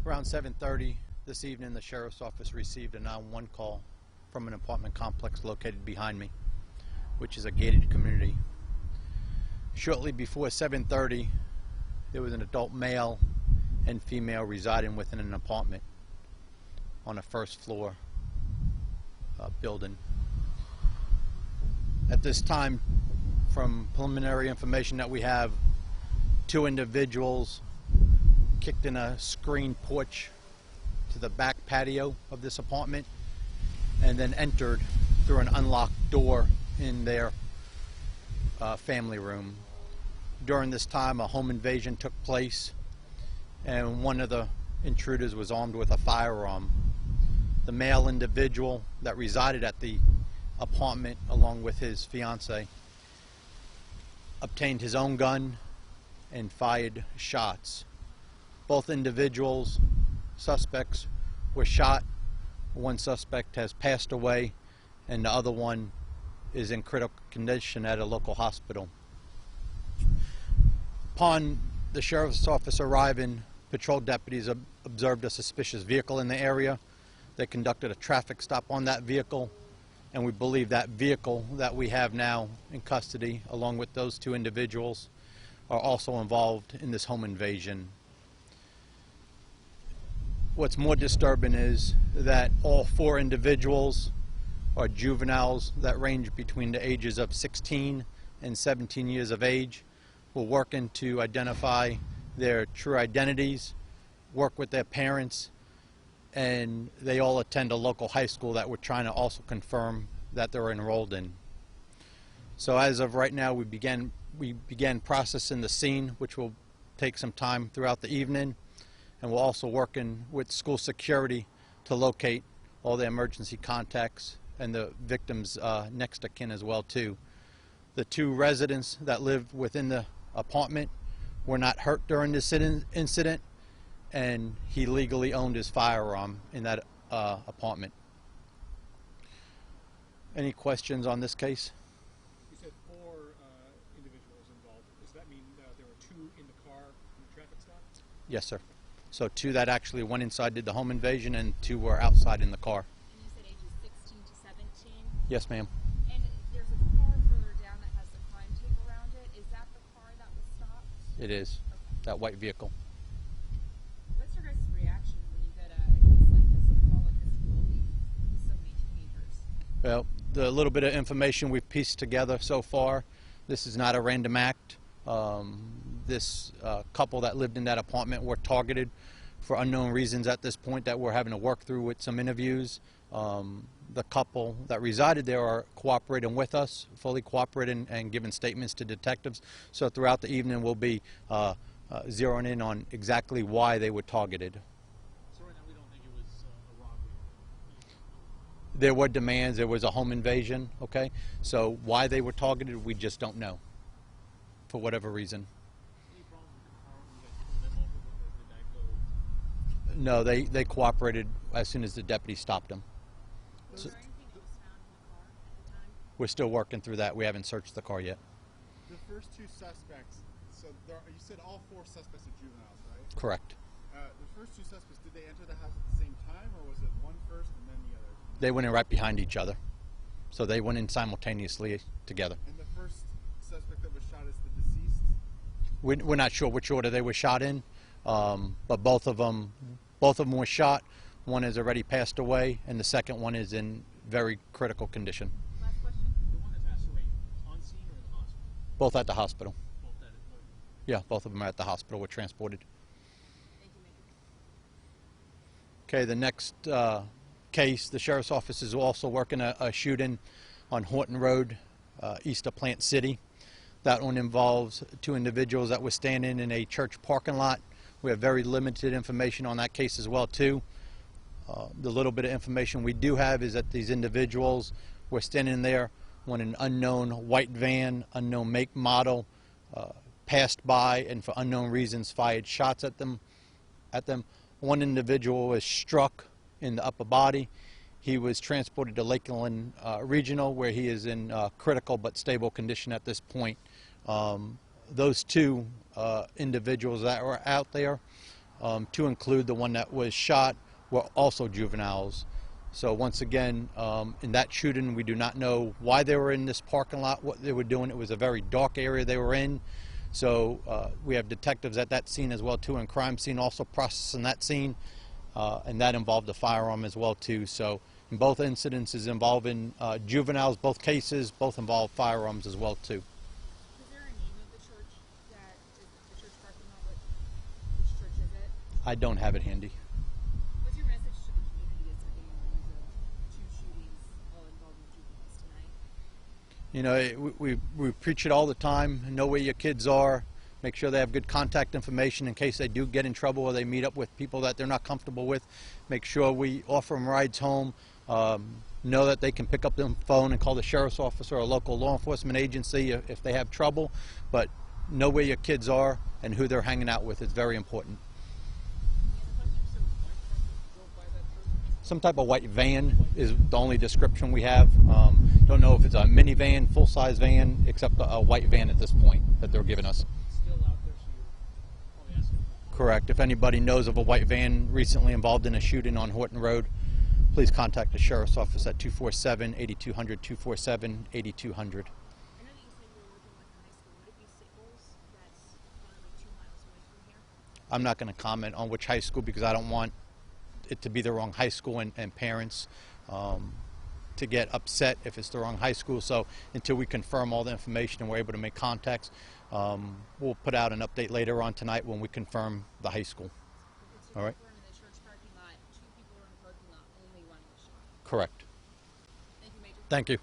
Around 7:30 this evening, the Sheriff's Office received a 911 call from an apartment complex located behind me, which is a gated community. Shortly before 7:30, there was an adult male and female residing within an apartment on a first floor building. At this time, from preliminary information that we have, two individuals kicked in a screened porch to the back patio of this apartment and then entered through an unlocked door in their family room. During this time, a home invasion took place, and one of the intruders was armed with a firearm. The male individual that resided at the apartment, along with his fiancée, obtained his own gun and fired shots. Both individuals, suspects, were shot. One suspect has passed away, and the other one is in critical condition at a local hospital. Upon the Sheriff's Office arriving, patrol deputies observed a suspicious vehicle in the area. They conducted a traffic stop on that vehicle, and we believe that vehicle that we have now in custody, along with those two individuals, are also involved in this home invasion. What's more disturbing is that all four individuals are juveniles that range between the ages of 16 and 17 years of age. We're working to identify their true identities, work with their parents, and they all attend a local high school that we're trying to also confirm that they're enrolled in. So as of right now, we began processing the scene, which will take some time throughout the evening, and we're also working with school security to locate all the emergency contacts and the victims' next of kin as well too. The two residents that live within the apartment were not hurt during this incident, and he legally owned his firearm in that apartment. Any questions on this case? You said four individuals involved. Does that mean there were two in the car in the traffic stop? Yes, sir. So two that actually went inside, did the home invasion, and two were outside in the car. And you said ages 16 to 17? Yes, ma'am. And there's a car further down that has the crime tape around it. Is that the car that was stopped? It is. Okay. That white vehicle. What's your guys' reaction when you get a case like this, a call like this involving so many teenagers? Well, the little bit of information we've pieced together so far, this is not a random act. This couple that lived in that apartment were targeted for unknown reasons at this point that we're having to work through with some interviews. The couple that resided there are cooperating with us, fully cooperating and giving statements to detectives. So throughout the evening we'll be zeroing in on exactly why they were targeted. So right now we don't think it was a robbery? There were demands, there was a home invasion, okay? So why they were targeted, we just don't know, for whatever reason. Any problem with the car when you guys pulled them over, or did that go? No, they cooperated as soon as the deputy stopped them. Was there anything else found in the car at the time? We're still working through that. We haven't searched the car yet. The first two suspects, so you said all four suspects are juveniles, right? Correct. The first two suspects, did they enter the house at the same time, or was it one first and then the other? They went in right behind each other. So they went in simultaneously together. And the first suspect that was shot is the deceased? We're not sure which order they were shot in, but both of them were shot. One has already passed away, and the second one is in very critical condition. Last question. The one that passed away on scene or in the hospital? Both at the hospital. Both at it. Yeah, both of them are at the hospital. Were transported. Thank you, Major. Okay, the next case, the Sheriff's Office is also working a shooting on Horton Road, east of Plant City. That one involves two individuals that were standing in a church parking lot. We have very limited information on that case as well too. The little bit of information we do have is that these individuals were standing there when an unknown white van, unknown make, model, passed by and for unknown reasons fired shots at them. One individual was struck in the upper body. He was transported to Lakeland Regional, where he is in critical but stable condition at this point. Those two individuals that were out there to include the one that was shot, were also juveniles. So once again, in that shooting, we do not know why they were in this parking lot, what they were doing. It was a very dark area they were in. So we have detectives at that scene as well too, and crime scene also processing that scene, and that involved a firearm as well too. So in both incidences involving juveniles, both cases, both involve firearms as well too. Is there a name of the church that is the church parking lot? Which church is it? I don't have it handy. What's your message to the community as they're getting news of two shootings all involving juveniles tonight? You know, we preach it all the time. Know where your kids are. Make sure they have good contact information in case they do get in trouble or they meet up with people that they're not comfortable with. Make sure we offer them rides home. Know that they can pick up the phone and call the sheriff's office or a local law enforcement agency if they have trouble. But know where your kids are and who they're hanging out with is very important. Some type of white van is the only description we have. Don't know if it's a minivan, full-size van, except a white van at this point that they're giving us. Still out there, so you're probably asking. Correct. If anybody knows of a white van recently involved in a shooting on Horton Road, please contact the sheriff's office at 247-8200, 247-8200. I know that you said you were working with the high school. Would it be Sickles that's probably like 2 miles away from here? I'm not going to comment on which high school because I don't want it to be the wrong high school and parents to get upset if it's the wrong high school. So until we confirm all the information and we're able to make contacts, we'll put out an update later on tonight when we confirm the high school. All right. In the church parking lot, 2 people were in the parking lot, only 1 was shot. Correct. Thank you, Major. Thank you.